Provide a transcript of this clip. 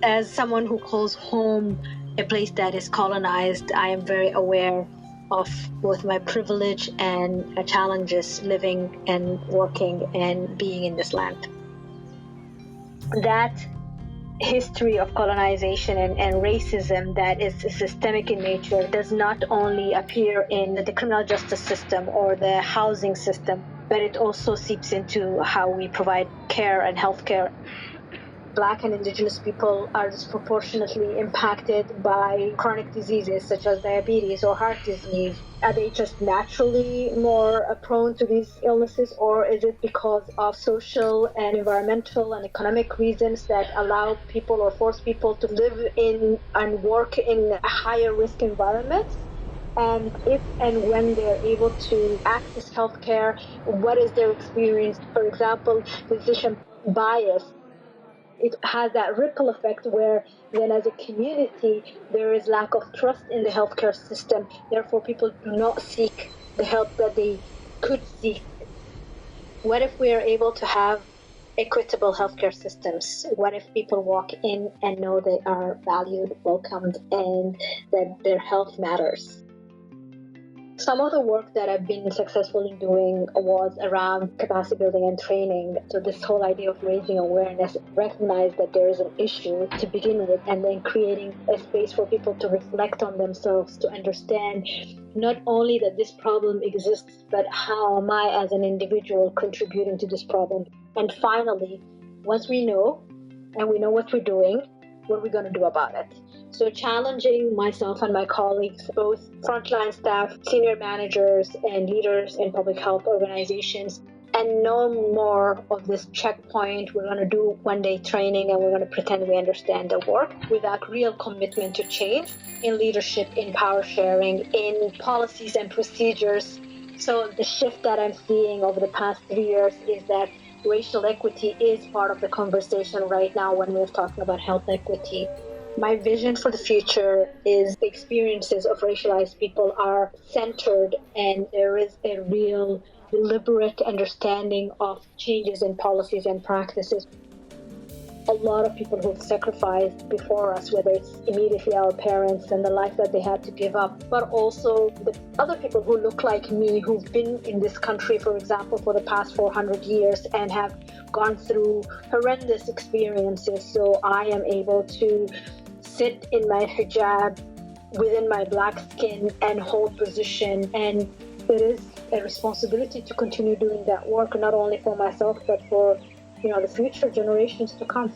As someone who calls home a place that is colonized, I am very aware of both my privilege and challenges living and working and being in this land. That history of colonization and racism that is systemic in nature does not only appear in the criminal justice system or the housing system, but it also seeps into how we provide care and healthcare. Black and Indigenous people are disproportionately impacted by chronic diseases such as diabetes or heart disease. Are they just naturally more prone to these illnesses, or is it because of social and environmental and economic reasons that allow people or force people to live in and work in higher risk environments? And if and when they're able to access healthcare, what is their experience? For example, physician bias. It has that ripple effect where then as a community, there is lack of trust in the healthcare system. Therefore, people do not seek the help that they could seek. What if we are able to have equitable healthcare systems? What if people walk in and know they are valued, welcomed, and that their health matters? Some of the work that I've been successfully doing was around capacity building and training. So this whole idea of raising awareness, recognize that there is an issue to begin with, and then creating a space for people to reflect on themselves, to understand not only that this problem exists, but how am I as an individual contributing to this problem? And finally, once we know, and we know what we're doing, what are we going to do about it? So challenging myself and my colleagues, both frontline staff, senior managers, and leaders in public health organizations, and no more of this checkpoint. We're going to do one-day training and we're going to pretend we understand the work without real commitment to change in leadership, in power sharing, in policies and procedures. So the shift that I'm seeing over the past 3 years is that racial equity is part of the conversation right now when we're talking about health equity. My vision for the future is the experiences of racialized people are centered, and there is a real deliberate understanding of changes in policies and practices. A lot of people who've sacrificed before us, whether it's immediately our parents and the life that they had to give up, but also the other people who look like me, who've been in this country, for example, for the past 400 years and have gone through horrendous experiences. So I am able to sit in my hijab within my black skin and hold position. And it is a responsibility to continue doing that work, not only for myself, but for the future generations to come.